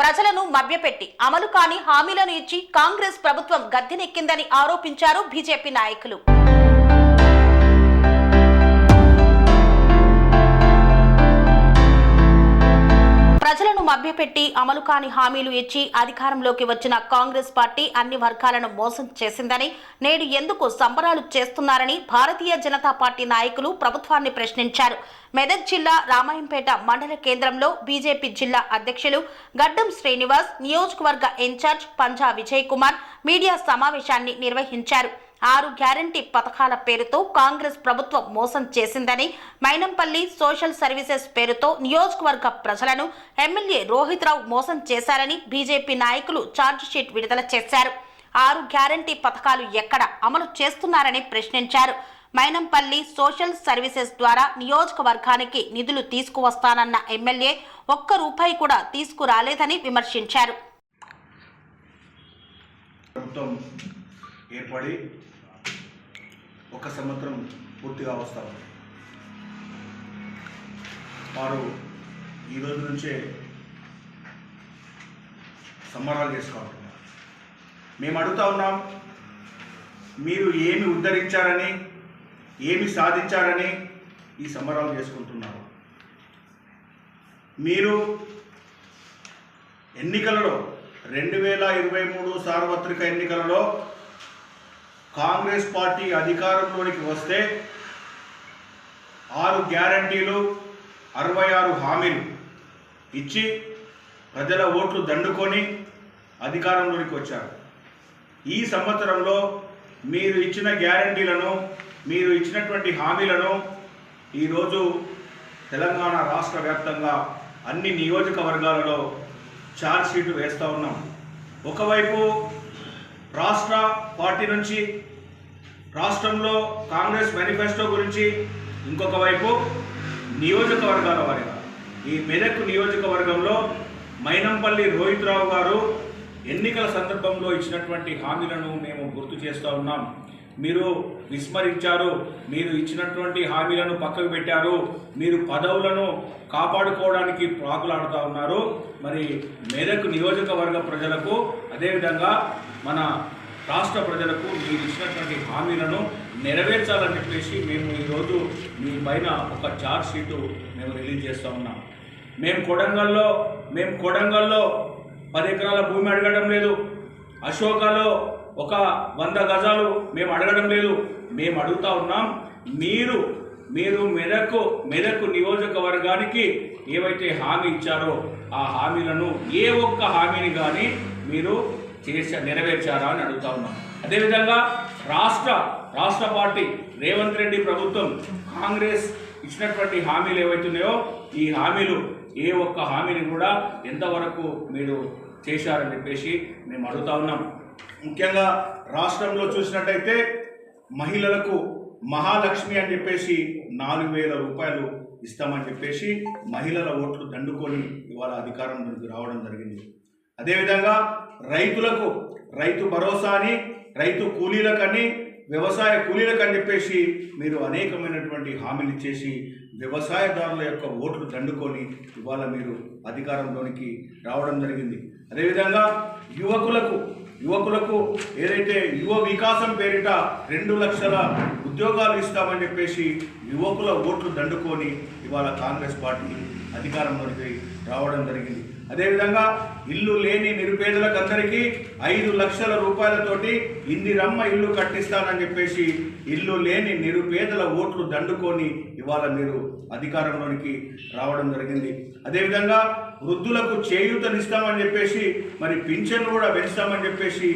ప్రజలను మభ్యపెట్టి అమలు కాని హామీలను ఇచ్చి కాంగ్రెస్ ప్రభుత్వం గద్దెనెక్కిందని ఆరోపించారు బీజేపీ నాయకులు. ప్రజలను మభ్యపెట్టి అమలు కాని హామీలు ఇచ్చి అధికారంలోకి వచ్చిన కాంగ్రెస్ పార్టీ అన్ని వర్గాలను మోసం చేసిందని, నేడు ఎందుకు సంబరాలు చేస్తున్నారని భారతీయ జనతా పార్టీ నాయకులు ప్రభుత్వాన్ని ప్రశ్నించారు. మెదక్ జిల్లా రామాయంపేట మండల కేంద్రంలో బీజేపీ జిల్లా అధ్యక్షులు గడ్డం శ్రీనివాస్, నియోజకవర్గ ఇన్ఛార్జ్ పంజా విజయ్ కుమార్ మీడియా సమావేశాన్ని నిర్వహించారు. 6 గ్యారంటీ పథకాల పేరుతో కాంగ్రెస్ ప్రభుత్వం మోసం చేసిందని, మైనంపల్లి సోషల్ సర్వీసెస్ పేరుతో నియోజకవర్గ ప్రజలను ఎమ్మెల్యే రోహిత్ రావు మోసం చేశారని బీజేపీ నాయకులు ఛార్జ్ షీట్ విడుదల చేశారు. 6 గ్యారంటీ పథకాలు ఎక్కడ అమలు చేస్తున్నారని ప్రశ్నించారు. మైనంపల్లి సోషల్ సర్వీసెస్ ద్వారా నియోజకవర్గానికి నిధులు తీసుకువస్తానన్న ఎమ్మెల్యే ఒక్క రూపాయి కూడా తీసుకురాలేదని విమర్శించారు. ఒక సంవత్సరం పూర్తిగా వస్తారు. వారు ఈరోజు నుంచే సంబరాలు చేసుకుంటున్నారు. మేము అడుగుతా ఉన్నాం, మీరు ఏమి ఉద్ధరించారని, ఏమి సాధించారని ఈ సంబరాలు చేసుకుంటున్నారు? మీరు ఎన్నికలలో 2023 సార్వత్రిక ఎన్నికలలో కాంగ్రెస్ పార్టీ అధికారంలోనికి వస్తే 6 గ్యారంటీలు 66 హామీలు ఇచ్చి ప్రజల ఓట్లు దండుకొని అధికారంలోనికి వచ్చారు. ఈ సంవత్సరంలో మీరు ఇచ్చిన గ్యారంటీలను, మీరు ఇచ్చినటువంటి హామీలను ఈరోజు తెలంగాణ రాష్ట్ర వ్యాప్తంగా అన్ని నియోజకవర్గాలలో ఛార్జ్ షీట్ వేస్తూ ఉన్నాం. ఒకవైపు రాష్ట్ర పార్టీ నుంచి రాష్ట్రంలో కాంగ్రెస్ మేనిఫెస్టో గురించి, ఇంకొక వైపు నియోజకవర్గాల వారిగా ఈ మెదక్ నియోజకవర్గంలో మైనంపల్లి రోహిత్ రావు గారు ఎన్నికల సందర్భంలో ఇచ్చినటువంటి హామీలను మేము గుర్తు చేస్తూ ఉన్నాం. మీరు విస్మరించారు, మీరు ఇచ్చినటువంటి హామీలను పక్కకు పెట్టారు, మీరు పదవులను కాపాడుకోవడానికి ప్రాకులాడుతూ ఉన్నారు. మరి మెదక్ నియోజకవర్గ ప్రజలకు, అదేవిధంగా మన రాష్ట్ర ప్రజలకు మీరు ఇచ్చినటువంటి హామీలను నెరవేర్చాలని చెప్పేసి మేము ఈరోజు మీ పైన ఒక ఛార్జ్ షీటు మేము రిలీజ్ చేస్తూ ఉన్నాం. మేము కొడంగల్లో 10 ఎకరాల భూమి అడగడం లేదు. అశోకాలో ఒక 100 గజాలు మేము అడగడం లేదు. మేము అడుగుతా ఉన్నాం, మీరు మెదక్ నియోజకవర్గానికి ఏవైతే హామీ ఇచ్చారో ఆ హామీలను ఏ ఒక్క హామీని కానీ మీరు నెరవేర్చారా అని అడుగుతా ఉన్నాం. అదేవిధంగా రాష్ట్ర పార్టీ రేవంత్ రెడ్డి ప్రభుత్వం కాంగ్రెస్ ఇచ్చినటువంటి హామీలు ఏవైతున్నాయో ఈ హామీలు ఏ ఒక్క హామీని కూడా ఎంతవరకు మీరు చేశారని చెప్పేసి మేము అడుగుతా ఉన్నాం. ముఖ్యంగా రాష్ట్రంలో చూసినట్టయితే మహిళలకు మహాలక్ష్మి అని చెప్పేసి 4,000 రూపాయలు ఇస్తామని చెప్పేసి మహిళల ఓట్లు దండుకొని ఇవాళ అధికారంలోకి రావడం జరిగింది. అదేవిధంగా రైతులకు రైతు భరోసా అని, రైతు కూలీలకని, వ్యవసాయ కూలీలకని చెప్పేసి మీరు అనేకమైనటువంటి హామీలు ఇచ్చేసి వ్యవసాయదారుల యొక్క ఓట్లు దండుకొని ఇవాళ మీరు అధికారంలోనికి రావడం జరిగింది. అదేవిధంగా యువకులకు ఏదైతే యువ వికాసం పేరిట 2 లక్షల ఉద్యోగాలు ఇస్తామని చెప్పేసి యువకుల ఓట్లు దండుకొని ఇవాళ కాంగ్రెస్ పార్టీ అధికారంలోకి రావడం జరిగింది. అదేవిధంగా ఇల్లు లేని నిరుపేదలకు అందరికీ 5 లక్షల రూపాయలతోటి ఇందిరమ్మ ఇల్లు కట్టిస్తానని చెప్పేసి ఇల్లు లేని నిరుపేదల ఓట్లు దండుకొని ఇవాళ మీరు అధికారంలోనికి రావడం జరిగింది. అదేవిధంగా వృద్ధులకు చేయూతనిస్తామని చెప్పేసి మరి పింఛన్లు కూడా పెంచుతామని చెప్పేసి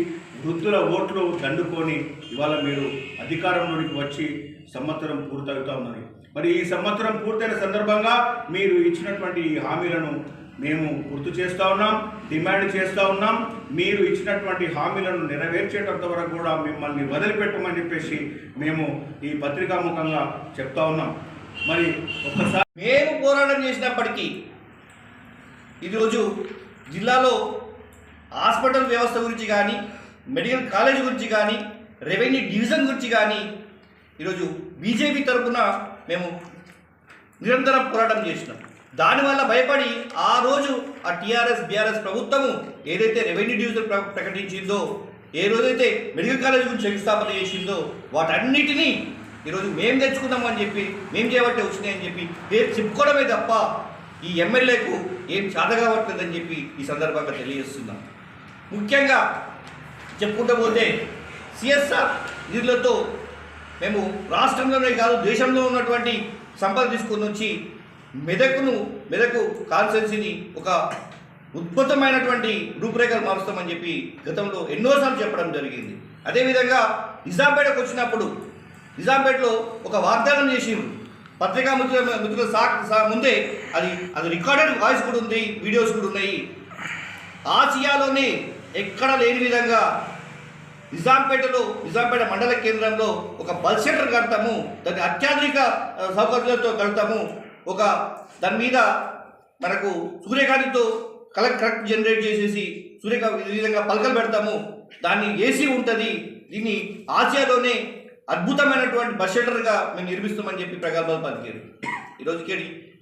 వృద్ధుల ఓట్లు దండుకొని ఇవాళ మీరు అధికారంలోనికి వచ్చి సంవత్సరం పూర్తవుతా ఉన్నది. మరి ఈ సంవత్సరం పూర్తయిన సందర్భంగా మీరు ఇచ్చినటువంటి ఈ హామీలను మేము గుర్తు చేస్తూ ఉన్నాం, డిమాండ్ చేస్తూ ఉన్నాం. మీరు ఇచ్చినటువంటి హామీలను నెరవేర్చేటంత వరకు కూడా మిమ్మల్ని వదిలిపెట్టమని చెప్పేసి మేము ఈ పత్రికాముఖంగా చెప్తా ఉన్నాం. మరి ఒక్కసారి మేము పోరాటం చేసినప్పటికీ ఈరోజు జిల్లాలో హాస్పిటల్ వ్యవస్థ గురించి కానీ, మెడికల్ కాలేజ్ గురించి కానీ, రెవెన్యూ డివిజన్ గురించి కానీ ఈరోజు బీజేపీ తరఫున మేము నిరంతరం పోరాటం చేసినాం. దానివల్ల భయపడి ఆ రోజు ఆ బీఆర్ఎస్ ప్రభుత్వము ఏదైతే రెవెన్యూ డివిజన్ ప్రకటించిందో, ఏ రోజైతే మెడికల్ కాలేజ్ గురించి శంకుస్థాపన చేసిందో వాటన్నిటినీ ఈరోజు మేము తెచ్చుకున్నామని చెప్పి, మేము చేయబట్టే వచ్చినాయని చెప్పి పేరు చెప్పుకోవడమే తప్ప ఈ ఎమ్మెల్యేకు ఏం చేత కావట్లేదని చెప్పి ఈ సందర్భంగా తెలియజేస్తున్నాం. ముఖ్యంగా చెప్పుకుంటూ పోతే సిఎస్ఆర్ నిధులతో మేము రాష్ట్రంలోనే కాదు దేశంలో ఉన్నటువంటి సంపద తీసుకుని వచ్చి మెదకు కాన్స్టిట్యున్సీని ఒక అద్భుతమైనటువంటి రూపురేఖలు మారుస్తామని చెప్పి గతంలో ఎన్నోసార్లు చెప్పడం జరిగింది. అదేవిధంగా నిజాంపేటకు వచ్చినప్పుడు నిజాంపేటలో ఒక వాగ్దానం చేసిండ్రు. పత్రికా మిత్రుల ముందే అది రికార్డెడ్ వాయిస్ కూడా ఉంది, వీడియోస్ కూడా ఉన్నాయి. ఆసియాలోనే ఎక్కడ లేని విధంగా నిజాంపేట మండల కేంద్రంలో ఒక బస్ సెంటర్ కడతాము, దాన్ని అత్యాధునిక సౌకర్యాలతో కడతాము, దాని మీద మనకు సూర్యకాంతితో కరెక్ట్ జనరేట్ చేసేసి ఈ విధంగా పలకలు పెడతాము, దాన్ని ఏసీ ఉంటుంది, దీన్ని ఆసియాలోనే అద్భుతమైనటువంటి బస్ షెల్టర్గా మేము నిర్మిస్తామని చెప్పి ప్రగల్భాలు పలికారు. ఈరోజుకి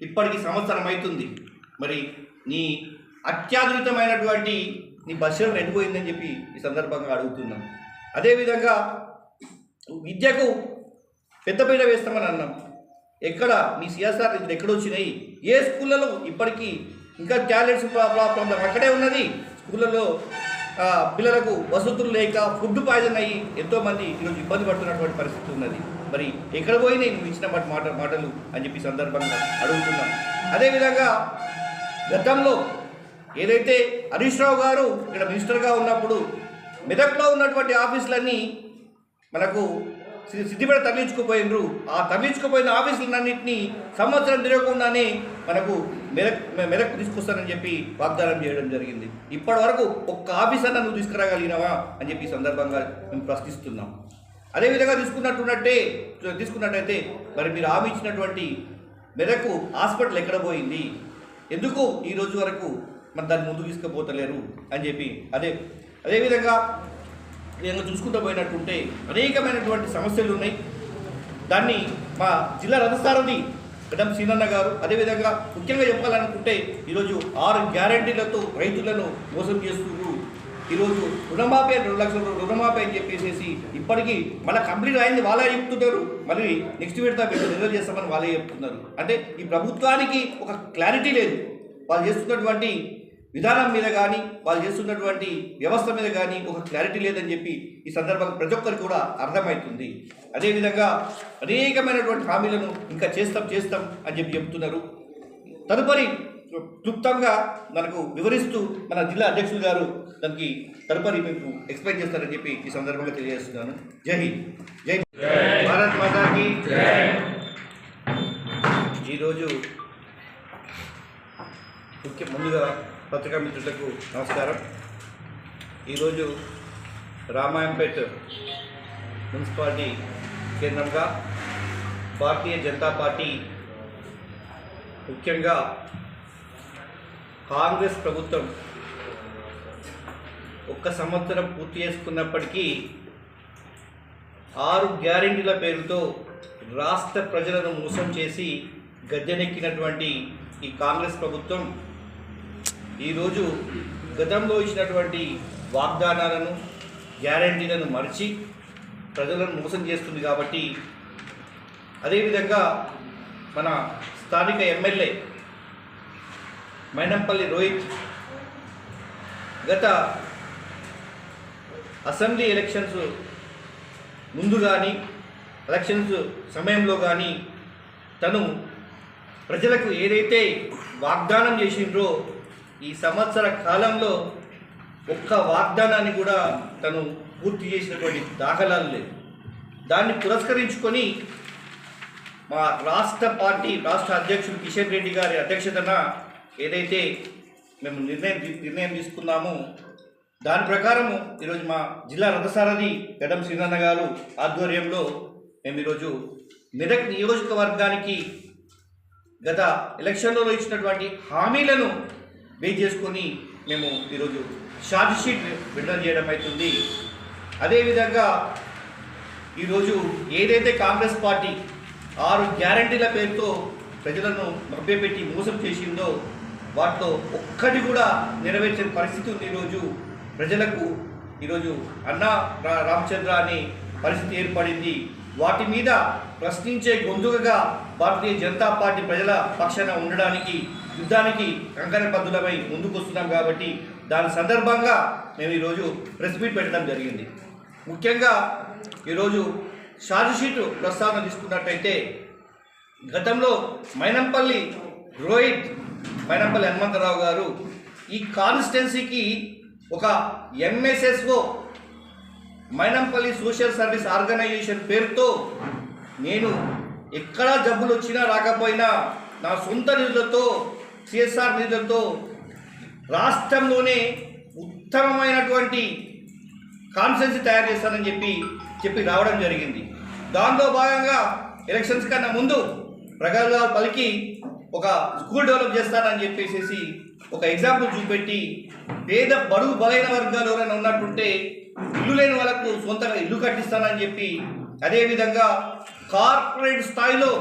ఇప్పటికి సంవత్సరం అవుతుంది. మరి నీ అత్యాధునితమైనటువంటి నీ బస్ షెల్టర్ ఎండిపోయిందని చెప్పి ఈ సందర్భంగా అడుగుతున్నాం. అదేవిధంగా విద్యకు పెద్దపీట వేస్తామని అన్నాం. ఎక్కడ మీ సిఎస్ఆర్ నిధులు ఎక్కడొచ్చినాయి? ఏ స్కూళ్ళలో ఇప్పటికీ ఇంకా టాయిలెట్స్ ప్రాబ్లం అక్కడే ఉన్నది. స్కూళ్ళలో పిల్లలకు వసతులు లేక ఫుడ్ పాయిజన్ అయ్యి ఎంతోమంది ఈరోజు ఇబ్బంది పడుతున్నటువంటి పరిస్థితి ఉన్నది. మరి ఎక్కడ పోయినాయి నువ్వు ఇచ్చిన మాటలు అని చెప్పి సందర్భంగా అడుగుతున్నాం. అదేవిధంగా గతంలో ఏదైతే హరీష్ రావు గారు ఇక్కడ మినిస్టర్గా ఉన్నప్పుడు మెదక్లో ఉన్నటువంటి ఆఫీసులన్నీ మనకు సిద్దిపేట తరలించుకుపోయినరు. ఆ తరలించుకుపోయిన ఆఫీసులన్నింటినీ సంవత్సరం తిరగకుండానే మనకు మెదక్ తీసుకొస్తానని చెప్పి వాగ్దానం చేయడం జరిగింది. ఇప్పటి వరకు ఒక్క ఆఫీస్ అన్న నువ్వు తీసుకురాగలిగినావా అని చెప్పి సందర్భంగా మేము ప్రశ్నిస్తున్నాం. అదేవిధంగా తీసుకున్నట్టయితే మరి మీరు హామీ ఇచ్చినటువంటి మెదక్ హాస్పిటల్ ఎక్కడ పోయింది? ఎందుకు ఈ రోజు వరకు మరి దాన్ని ముందుకు తీసుకుపోతలేరు అని చెప్పి అదేవిధంగా నేను చూసుకుంటూ పోయినట్టుంటే అనేకమైనటువంటి సమస్యలు ఉన్నాయి. దాన్ని మా జిల్లా రథసారథి గడ్డం సీనన్న గారు, అదేవిధంగా ముఖ్యంగా చెప్పాలనుకుంటే ఈరోజు 6 గ్యారంటీలతో రైతులను మోసం చేస్తున్నారు. ఈరోజు రుణమాఫీ 2 లక్షల రుణమాఫీ అని చెప్పేసి ఇప్పటికీ మళ్ళీ కంప్లీట్ అయింది వాళ్ళే చెప్తున్నారు. మళ్ళీ నెక్స్ట్ విడత రిజల్ట్ చేస్తామని వాళ్ళే చెప్తున్నారు. అంటే ఈ ప్రభుత్వానికి ఒక క్లారిటీ లేదు. వాళ్ళు చేస్తున్నటువంటి విధానం మీద కానీ వాళ్ళు చేస్తున్నటువంటి వ్యవస్థ మీద కానీ ఒక క్లారిటీ లేదని చెప్పి ఈ సందర్భంగా ప్రతి ఒక్కరికి కూడా అర్థమవుతుంది. అదేవిధంగా అనేకమైనటువంటి హామీలను ఇంకా చేస్తాం అని చెప్పి చెప్తున్నారు. తదుపరి క్లుప్తంగా మనకు వివరిస్తూ మన జిల్లా అధ్యక్షులు గారు దానికి తదుపరి మీకు ఎక్స్ప్లెయిన్ చేస్తారని చెప్పి ఈ సందర్భంగా తెలియజేస్తున్నాను. జై హింద్, జై భారత్ మాతాకి. ఈరోజు ముందుగా పత్రికా మిత్రులకు నమస్కారం. ఈరోజు రామాయంపేట్ మున్సిపాలిటీ కేంద్రంగా భారతీయ జనతా పార్టీ ముఖ్యంగా కాంగ్రెస్ ప్రభుత్వం 1 సంవత్సరం పూర్తి చేసుకున్నప్పటికీ 6 గ్యారెంటీల పేరుతో రాష్ట్ర ప్రజలను మోసం చేసి గద్దెనెక్కినటువంటి ఈ కాంగ్రెస్ ప్రభుత్వం ఈరోజు గతంలో ఇచ్చినటువంటి వాగ్దానాలను గ్యారంటీలను మరిచి ప్రజలను మోసం చేస్తుంది. కాబట్టి అదేవిధంగా మన స్థానిక ఎమ్మెల్యే మైనంపల్లి రోహిత్ గత అసెంబ్లీ ఎలక్షన్స్ ముందు కానీ ఎలక్షన్స్ సమయంలో కానీ తను ప్రజలకు ఏదైతే వాగ్దానం చేసిండ్రో ఈ సంవత్సర కాలంలో ఒక్క వాగ్దానాన్ని కూడా తను పూర్తి చేసినటువంటి దాఖలాలు లేవు. దాన్ని పురస్కరించుకొని మా రాష్ట్ర అధ్యక్షుడు కిషన్ రెడ్డి గారి అధ్యక్షతన ఏదైతే మేము నిర్ణయం తీసుకున్నామో దాని ప్రకారము ఈరోజు మా జిల్లా రథసారథి గడ్డం సీనన్న గారు ఆధ్వర్యంలో మేము ఈరోజు మెదక్ నియోజకవర్గానికి గత ఎలక్షన్లో ఇచ్చినటువంటి హామీలను బేస్ చేసుకొని మేము ఈరోజు ఛార్జ్ షీట్ విడుదల చేయడం అవుతుంది. అదేవిధంగా ఈరోజు ఏదైతే కాంగ్రెస్ పార్టీ 6 గ్యారంటీల పేరుతో ప్రజలను మభ్యపెట్టి మోసం చేసిందో వాటిలో ఒక్కటి కూడా నెరవేర్చే పరిస్థితి ఉంది. ఈరోజు ప్రజలకు ఈరోజు అన్నా రామచంద్ర అనే పరిస్థితి ఏర్పడింది. వాటి మీద ప్రశ్నించే గొంతుకగా భారతీయ జనతా పార్టీ ప్రజల పక్షాన ఉండడానికి యుద్ధానికి కంకణబద్ధులమై ముందుకు వస్తున్నాం. కాబట్టి దాని సందర్భంగా మేము ఈరోజు ప్రెస్ మీట్ పెట్టడం జరిగింది. ముఖ్యంగా ఈరోజు ఛార్జ్షీట్ ప్రస్తావన తీసుకున్నట్టయితే గతంలో మైనంపల్లి హనుమంతరావు గారు ఈ కాన్స్టిట్యున్సీకి ఒక MSSO Mynampally social service organisation పేరుతో నేను ఎక్కడా జబ్బులు వచ్చినా రాకపోయినా నా సొంత నిధులతో CSR నిధులతో రాష్ట్రంలోనే ఉత్తమమైనటువంటి కాన్స్టిట్యున్సీ తయారు చేస్తానని చెప్పి రావడం జరిగింది. దాంట్లో భాగంగా ఎలక్షన్స్ కన్నా ముందు ప్రగల్భాలు పలికి ఒక స్కూల్ డెవలప్ చేస్తానని చెప్పేసి ఒక ఎగ్జాంపుల్ చూపెట్టి పేద బడుగు బలైన వర్గాలు ఎవరైనా ఉన్నట్టుంటే ఇల్లు లేని వాళ్ళకు సొంతంగా ఇల్లు కట్టిస్తానని చెప్పి, అదేవిధంగా కార్పొరేట్ స్థాయిలో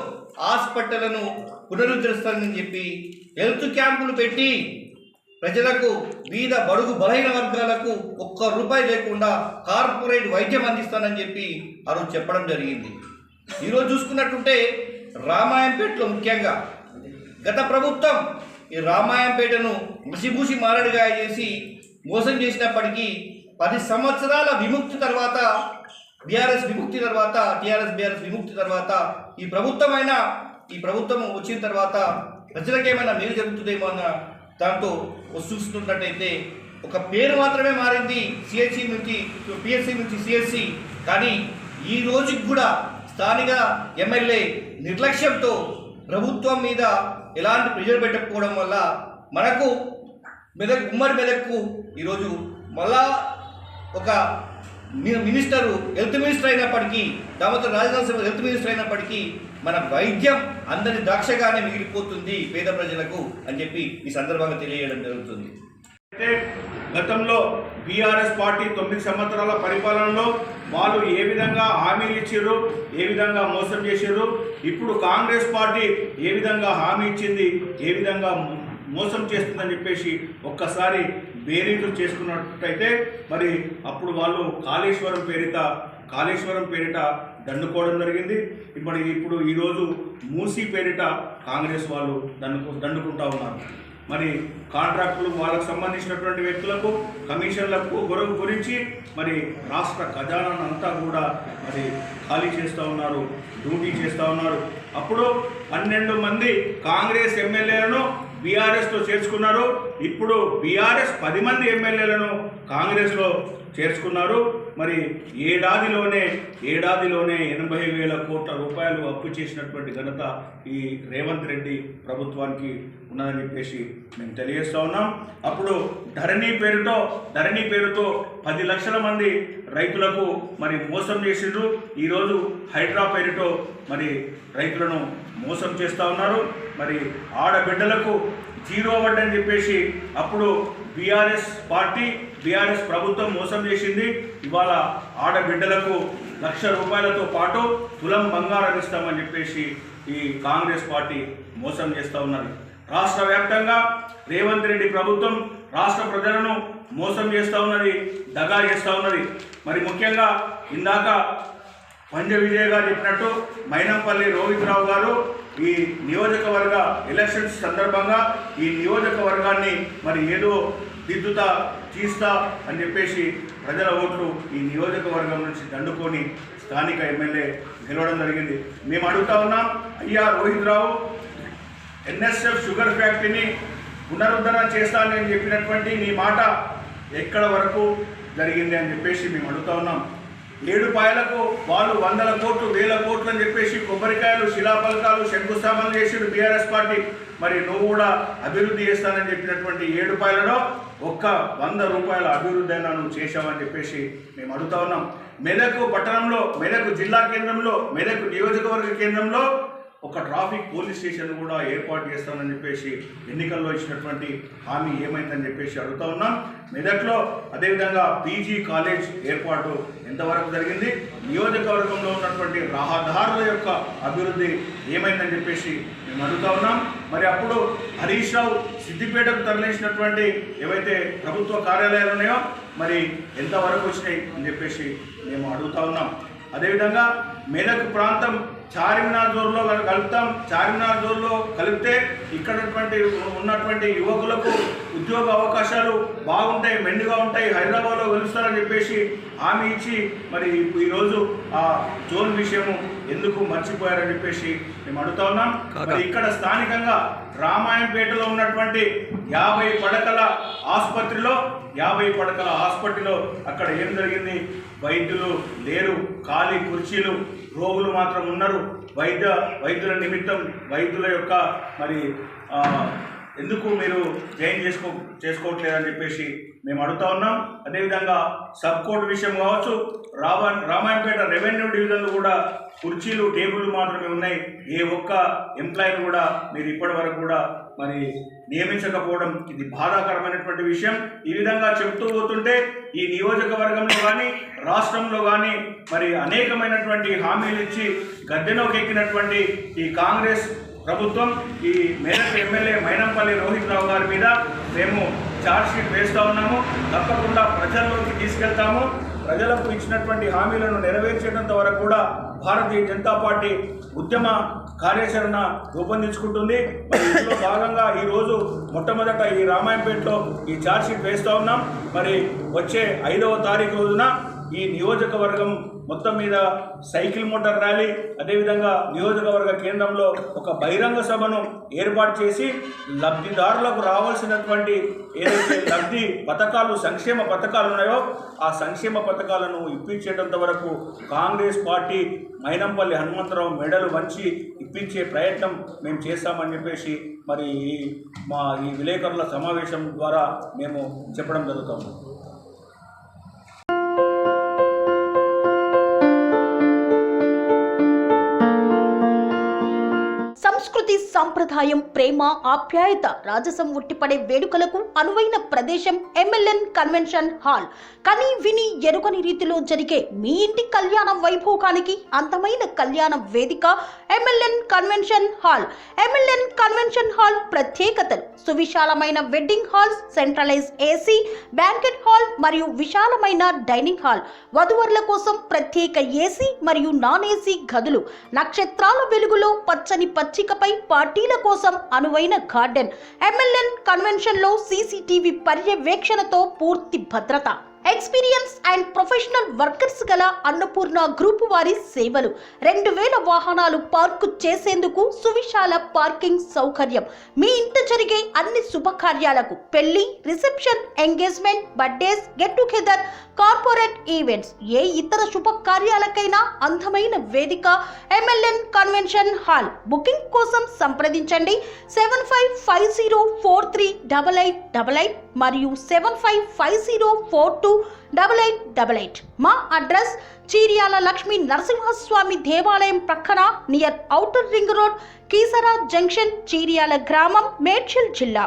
హాస్పిటళ్లను పునరుద్ధరిస్తానని చెప్పి హెల్త్ క్యాంపులు పెట్టి ప్రజలకు బీద బడుగు బలహీన వర్గాలకు ఒక్క రూపాయి లేకుండా కార్పొరేట్ వైద్యం అందిస్తానని చెప్పి ఆ రోజు చెప్పడం జరిగింది. ఈరోజు చూసుకున్నట్టుంటే రామాయంపేటలో ముఖ్యంగా గత ప్రభుత్వం ఈ రామాయంపేటను ముసిబూసి మారడిగా చేసి మోసం చేసినప్పటికీ 10 సంవత్సరాల విముక్తి తర్వాత టీఆర్ఎస్ విముక్తి తర్వాత ఈ ప్రభుత్వం వచ్చిన తర్వాత ప్రజలకేమైనా మేలు జరుగుతుందేమో అన్న దాంతో చూస్తున్నట్టయితే ఒక పేరు మాత్రమే మారింది, CHC నుంచి PSC నుంచి CSC. కానీ ఈ రోజుకి కూడా స్థానిక ఎమ్మెల్యే నిర్లక్ష్యంతో ప్రభుత్వం మీద ఎలాంటి ప్రెజర్ పెట్టకపోవడం వల్ల మనకు ఉమ్మడి మెదక్కు ఈరోజు మళ్ళా ఒక హెల్త్ మినిస్టర్ అయినప్పటికీ, దామోదర్ రాజనరసింహ హెల్త్ మినిస్టర్ అయినప్పటికీ మన వైద్యం అందరి ద్రాక్షగానే మిగిలిపోతుంది పేద ప్రజలకు అని చెప్పి ఈ సందర్భంగా తెలియజేయడం జరుగుతుంది. అయితే గతంలో బీఆర్ఎస్ పార్టీ 9 సంవత్సరాల పరిపాలనలో వాళ్ళు ఏ విధంగా హామీలు ఇచ్చారు, ఏ విధంగా మోసం చేశారు, ఇప్పుడు కాంగ్రెస్ పార్టీ ఏ విధంగా హామీ ఇచ్చింది, ఏ విధంగా మోసం చేస్తుందని చెప్పేసి ఒక్కసారి బేరీజు చేసుకున్నట్టయితే మరి అప్పుడు వాళ్ళు కాళేశ్వరం పేరిట దండుకోవడం జరిగింది. ఇప్పుడు ఈరోజు మూసీ పేరిట కాంగ్రెస్ వాళ్ళు దండుకుంటా ఉన్నారు. మరి కాంట్రాక్టులు వాళ్ళకు సంబంధించినటువంటి వ్యక్తులకు కమిషన్లకు గురించి మరి రాష్ట్ర ఖజానాను అంతా కూడా మరి ఖాళీ చేస్తూ ఉన్నారు, డ్యూటీ చేస్తూ ఉన్నారు. అప్పుడు 12 మంది కాంగ్రెస్ ఎమ్మెల్యేలను బీఆర్ఎస్లో చేర్చుకున్నారు. ఇప్పుడు బీఆర్ఎస్ 10 మంది ఎమ్మెల్యేలను కాంగ్రెస్లో చేర్చుకున్నారు. మరి ఏడాదిలోనే 80,000 కోట్ల రూపాయలు అప్పు చేసినటువంటి ఘనత ఈ రేవంత్ రెడ్డి ప్రభుత్వానికి ఉన్నదని చెప్పేసి మేము తెలియజేస్తూ ఉన్నాం. అప్పుడు ధరణి పేరుతో 10 లక్షల మంది రైతులకు మరి మోసం చేసిండ్రు. ఈరోజు హైడ్రా పేరుతో మరి రైతులను మోసం చేస్తూ ఉన్నారు. మరి ఆడబిడ్డలకు జీరో వడ్డని చెప్పేసి అప్పుడు బీఆర్ఎస్ ప్రభుత్వం మోసం చేసింది. ఇవాళ ఆడబిడ్డలకు 1,00,000 రూపాయలతో పాటు తులం బంగారం ఇస్తామని చెప్పేసి ఈ కాంగ్రెస్ పార్టీ మోసం చేస్తూ ఉన్నది. రాష్ట్ర వ్యాప్తంగా రేవంత్ రెడ్డి ప్రభుత్వం రాష్ట్ర ప్రజలను మోసం చేస్తూ ఉన్నది, దగా చేస్తూ ఉన్నది. మరి ముఖ్యంగా ఇందాక పంజ విజయ్ గారు చెప్పినట్టు మైనంపల్లి రోహిత్ రావు గారు ఈ నియోజకవర్గ ఎలక్షన్స్ సందర్భంగా ఈ నియోజకవర్గాన్ని మరి ఏదో దిద్దుతా తీస్తా అని చెప్పేసి ప్రజల ఓట్లు ఈ నియోజకవర్గం నుంచి దండుకొని స్థానిక ఎమ్మెల్యే గెలవడం జరిగింది. మేము అడుగుతా ఉన్నాం, అయ్యా రోహిత్ రావు, NSF షుగర్ ఫ్యాక్టరీని పునరుద్ధరణ చేస్తానని చెప్పినటువంటి నీ మాట ఎక్కడ వరకు జరిగింది అని చెప్పేసి మేము అడుగుతా ఉన్నాం. 7 పాయలకు వాళ్ళు 100 కోట్లు 1000 కోట్లు అని చెప్పేసి కొబ్బరికాయలు, శిలాఫలకాలు, శంకుస్థాపనలు చేసిన బీఆర్ఎస్ పార్టీ. మరి నువ్వు కూడా అభివృద్ధి చేస్తానని చెప్పినటువంటి 7 పాయలలో ఒక్క 100 రూపాయల అభివృద్ధి అయినా నువ్వు చేశావని చెప్పేసి మేము అడుగుతా ఉన్నాం. మెదక్ పట్టణంలో, మెదక్ జిల్లా కేంద్రంలో, మెదక్ నియోజకవర్గ కేంద్రంలో ఒక ట్రాఫిక్ పోలీస్ స్టేషన్ కూడా ఏర్పాటు చేస్తామని చెప్పేసి ఎన్నికల్లో ఇచ్చినటువంటి హామీ ఏమైందని చెప్పేసి అడుగుతా ఉన్నాం. మెదక్లో అదేవిధంగా పీజీ కాలేజ్ ఏర్పాటు ఎంతవరకు జరిగింది, నియోజకవర్గంలో ఉన్నటువంటి రహదారుల యొక్క అభివృద్ధి ఏమైందని చెప్పేసి మేము అడుగుతా ఉన్నాం. మరి అప్పుడు హరీష్ రావు సిద్దిపేటకు తరలించినటువంటి ఏవైతే ప్రభుత్వ కార్యాలయాలు ఉన్నాయో మరి ఎంతవరకు వచ్చినాయి అని చెప్పేసి మేము అడుగుతా ఉన్నాం. అదేవిధంగా మెదక్ ప్రాంతం చార్మినార్ జోన్లో కలుపుతాం, చార్మినార్ జోన్లో కలిపితే ఇక్కడ ఉన్నటువంటి యువకులకు ఉద్యోగ అవకాశాలు బాగుంటాయి, మెండుగా ఉంటాయి, హైదరాబాద్లో కలుస్తారని చెప్పేసి హామీ ఇచ్చి మరి ఈరోజు ఆ జోన్ విషయము ఎందుకు మర్చిపోయారని చెప్పేసి మేము అడుగుతా ఉన్నాం. మరి ఇక్కడ స్థానికంగా రామాయంపేటలో ఉన్నటువంటి 50 పడకల హాస్పిటల్లో అక్కడ ఏం జరిగింది? వైద్యులు లేరు, ఖాళీ కుర్చీలు, రోగులు మాత్రం ఉన్నారు. వైద్యుల నిమిత్తం వైద్యుల యొక్క మరి ఎందుకు మీరు జాయిన్ చేసుకోవట్లేదని చెప్పేసి మేము అడుగుతా ఉన్నాం. అదేవిధంగా సబ్ కోర్టు విషయం కావచ్చు, రామాయంపేట రెవెన్యూ డివిజన్లు కూడా కుర్చీలు టేబుల్ మాత్రమే ఉన్నాయి. ఏ ఒక్క ఎంప్లాయీని కూడా మీరు ఇప్పటి వరకు కూడా మరి నియమించకపోవడం ఇది బాధాకరమైనటువంటి విషయం. ఈ విధంగా చెబుతూ పోతుంటే ఈ నియోజకవర్గంలో కానీ రాష్ట్రంలో కానీ మరి అనేకమైనటువంటి హామీలు ఇచ్చి గద్దెలోకి ఎక్కినటువంటి ఈ కాంగ్రెస్ ప్రభుత్వం ఈ మేరకు ఎమ్మెల్యే మైనంపల్లి రోహిత్ రావు గారి మీద మేము ఛార్జ్షీట్ వేస్తూ ఉన్నాము. తప్పకుండా ప్రజల్లోకి తీసుకెళ్తాము. ప్రజలకు ఇచ్చినటువంటి హామీలను నెరవేర్చేంత వరకు కూడా భారతీయ జనతా పార్టీ ఉద్యమ కార్యాచరణ రూపొందించుకుంటుంది. మరి ఇందులో భాగంగా ఈరోజు మొట్టమొదట ఈ రామాయంపేటలో ఈ ఛార్జ్షీట్ వేస్తూ ఉన్నాం. మరి వచ్చే 5వ తారీఖు రోజున ఈ నియోజకవర్గం మొత్తం మీద సైకిల్ మోటార్ ర్యాలీ, అదేవిధంగా నియోజకవర్గ కేంద్రంలో ఒక బహిరంగ సభను ఏర్పాటు చేసి లబ్ధిదారులకు రావాల్సినటువంటి ఏదైతే లబ్ధి పథకాలు, సంక్షేమ పథకాలు ఉన్నాయో ఆ సంక్షేమ పథకాలను ఇప్పించేటంత వరకు కాంగ్రెస్ పార్టీ మైనంపల్లి హనుమంతరావు మెడలు వంచి ఇప్పించే ప్రయత్నం మేము చేస్తామని చెప్పేసి మరి ఈ విలేకరుల సమావేశం ద్వారా మేము చెప్పడం జరుగుతుంది. సంస్కృతి, సంప్రదాయం, ప్రేమ, ఆప్యాయత, రాజసం ఉట్టిపడే వేడుకలకు అనువైన ప్రదేశం MLN కన్వెన్షన్ హాల్. కని విని ఎరుగని రీతిలో జరిగే మీ ఇంటి కళ్యాణ వైభోగానికి అందమైన కళ్యాణ వేదిక MLN convention hall. MLN convention hall ప్రత్యేకతలు: సువిశాలమైన wedding halls, centralised AC, banquet hall మరియు విశాలమైన డైనింగ్ హాల్. వధువరుల కోసం ప్రత్యేక AC మరియు నాన్ AC గదులు. నక్షత్రాల వెలుగులో పచ్చని పచ్చికపై పార్టీల కోసం అనువైన గార్డెన్. MLN కన్వెన్షన్ లో CCTV పర్యవేక్షణతో పూర్తి భద్రత. ఎక్స్పీరియన్స్ అండ్ ప్రొఫెషనల్ వర్కర్స్ గల అన్నపూర్ణ గ్రూప్ వారి సేవలు. 2000 వాహనాలు పార్కు చేసేందుకు సువిశాల పార్కింగ్ సౌకర్యం. మీ ఇంట జరిగే అన్ని శుభకార్యాలకు, పెళ్లి, reception, engagement, birthdays, get together, corporate events, ఏ ఇతర శుభకార్యాలకైనా అందమైన వేదిక MLN కన్వెన్షన్ హాల్. బుకింగ్ కోసం సంప్రదించండి 7550438888 మరియు 7550428888. మా అడ్రస్ చీర్యాల లక్ష్మీ నరసింహస్వామి దేవాలయం ప్రక్కన, near outer ring road, Keesara junction, Cheeryal గ్రామం, మేడ్చల్ జిల్లా.